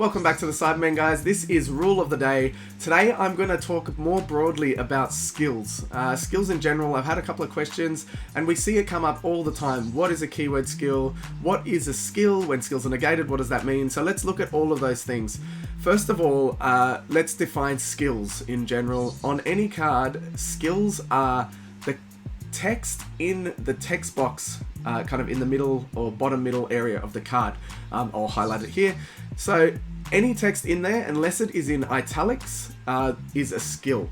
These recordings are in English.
Welcome back to the Cybermen, guys. This is Rule of the Day. Today I'm going to talk more broadly about skills. Skills in general. I've had a couple of questions and we see it come up all the time. What is a keyword skill? What is a skill? When skills are negated, what does that mean? So let's look at all of those things. First of all, let's define skills in general. On any card, skills are the text in the text box, kind of in the middle or bottom middle area of the card. I'll highlight it here. So any text in there, unless it is in italics, is a skill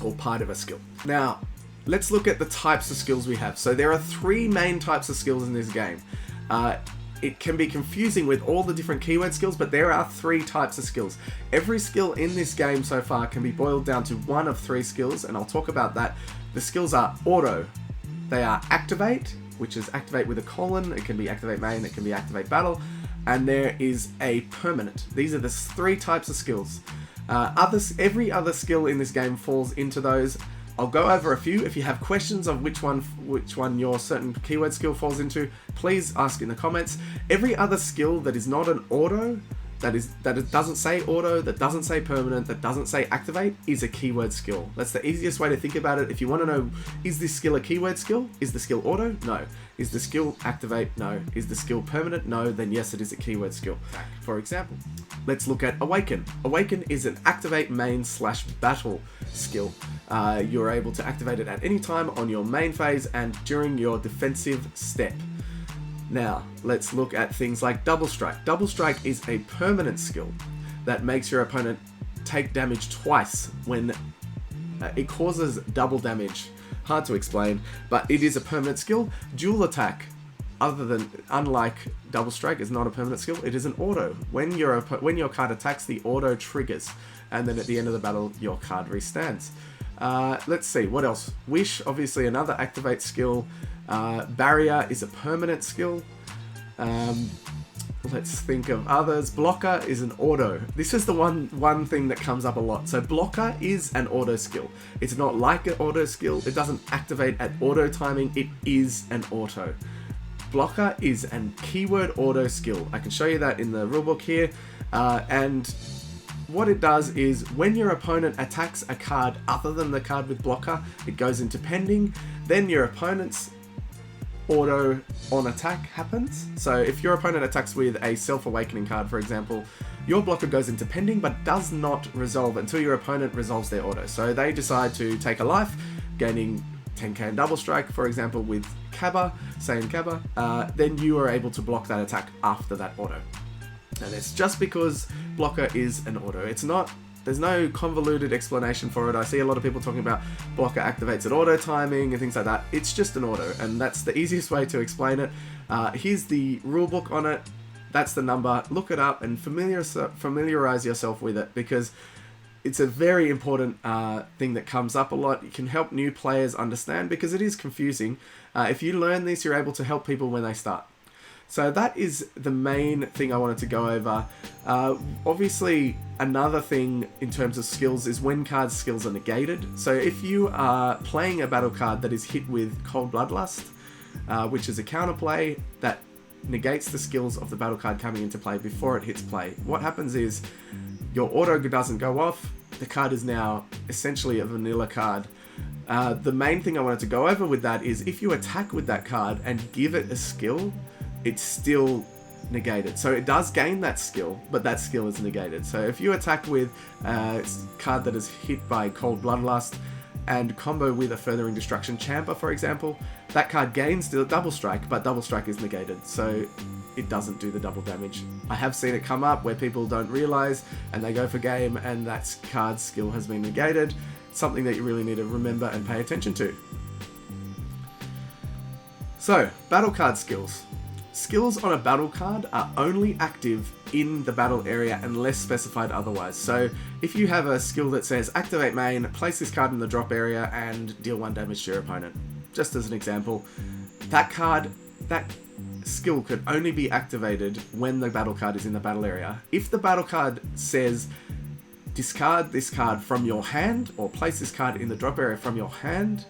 or part of a skill. Now, let's look at the types of skills we have. So there are three main types of skills in this game. It can be confusing with all the different keyword skills, but there are three types of skills. Every skill in this game so far can be boiled down to one of three skills, and I'll talk about that. The skills are auto. They are activate, which is activate with a colon. It can be activate main, it can be activate battle. And there is a permanent. These are the three types of skills. Every other skill in this game falls into those. I'll go over a few. If you have questions of which one your certain keyword skill falls into, please ask in the comments. Every other skill that is not an auto, that it doesn't say auto, that doesn't say permanent, that doesn't say activate, is a keyword skill. That's the easiest way to think about it. If you want to know, is this skill a keyword skill? Is the skill auto? No. Is the skill activate? No. Is the skill permanent? No. Then yes, it is a keyword skill. For example, let's look at awaken. Awaken is an activate main / battle skill. You're able to activate it at any time on your main phase and during your defensive step. Now, let's look at things like Double Strike. Double Strike is a permanent skill that makes your opponent take damage twice when it causes double damage. Hard to explain, but it is a permanent skill. Dual Attack, unlike Double Strike, is not a permanent skill. It is an auto. When your card attacks, the auto triggers, and then at the end of the battle, your card restands. Let's see, what else? Wish, obviously another activate skill. Barrier is a permanent skill. Let's think of others. Blocker is an auto. This is the one thing that comes up a lot. So blocker is an auto skill. It's not like an auto skill. It doesn't activate at auto timing. It is an auto. Blocker is a keyword auto skill. I can show you that in the rulebook here. And what it does is when your opponent attacks a card other than the card with blocker, it goes into pending. Then your opponent's auto on attack happens. So if your opponent attacks with a self-awakening card, for example, your blocker goes into pending but does not resolve until your opponent resolves their auto. So they decide to take a life, gaining 10k in Double Strike, for example, with Kaba, then you are able to block that attack after that auto. And it's just because blocker is an auto. There's no convoluted explanation for it. I see a lot of people talking about blocker activates at auto timing and things like that. It's just an auto, and that's the easiest way to explain it. Here's the rulebook on it. That's the number. Look it up and familiarize yourself with it, because it's a very important thing that comes up a lot. It can help new players understand, because it is confusing. If you learn this, you're able to help people when they start. So that is the main thing I wanted to go over. Obviously, another thing in terms of skills is when cards' skills are negated. So if you are playing a battle card that is hit with Cold Bloodlust, which is a counterplay that negates the skills of the battle card coming into play before it hits play, what happens is your auto doesn't go off. The card is now essentially a vanilla card. The main thing I wanted to go over with that is if you attack with that card and give it a skill, it's still negated. So it does gain that skill, but that skill is negated. So if you attack with a card that is hit by Cold Bloodlust and combo with a Furthering Destruction Champer, for example, that card gains the Double Strike, but Double Strike is negated, so it doesn't do the double damage. I have seen it come up where people don't realize and they go for game and that card's skill has been negated. Something that you really need to remember and pay attention to. So, battle card skills. Skills on a battle card are only active in the battle area unless specified otherwise. So if you have a skill that says activate main, place this card in the drop area and deal 1 damage to your opponent, just as an example, that skill could only be activated when the battle card is in the battle area. If the battle card says discard this card from your hand or place this card in the drop area from your hand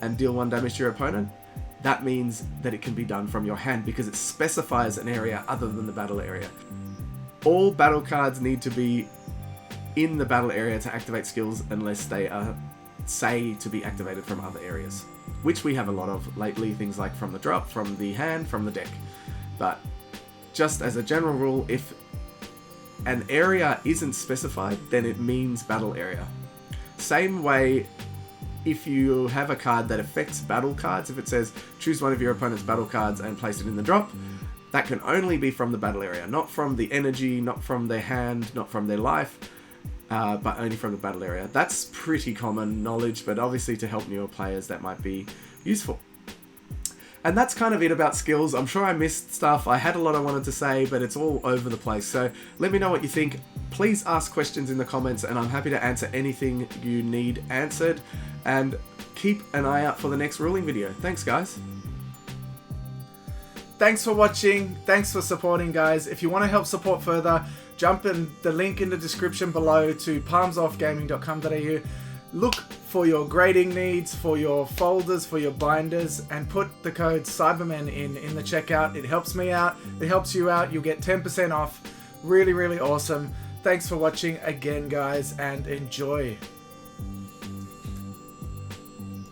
and deal 1 damage to your opponent, that means that it can be done from your hand because it specifies an area other than the battle area. all battle cards need to be in the battle area to activate skills unless they are say to be activated from other areas, which we have a lot of lately, things like from the drop, from the hand, from the deck. But just as a general rule, if an area isn't specified, then it means battle area. Same way, if you have a card that affects battle cards, if it says choose one of your opponent's battle cards and place it in the drop, that can only be from the battle area, not from the energy, not from their hand, not from their life, but only from the battle area. That's pretty common knowledge, but obviously to help newer players that might be useful. And that's kind of it about skills. I'm sure I missed stuff. I had a lot I wanted to say, but it's all over the place. So let me know what you think. Please ask questions in the comments, and I'm happy to answer anything you need answered. And keep an eye out for the next ruling video. Thanks, guys. Thanks for watching. Thanks for supporting, guys. If you want to help support further, jump in the link in the description below to palmsoffgaming.com.au. Look for your grading needs, for your folders, for your binders, and put the code Cybermen in the checkout. It helps me out. It helps you out. You'll get 10% off. Really, really awesome. Thanks for watching again, guys, and enjoy.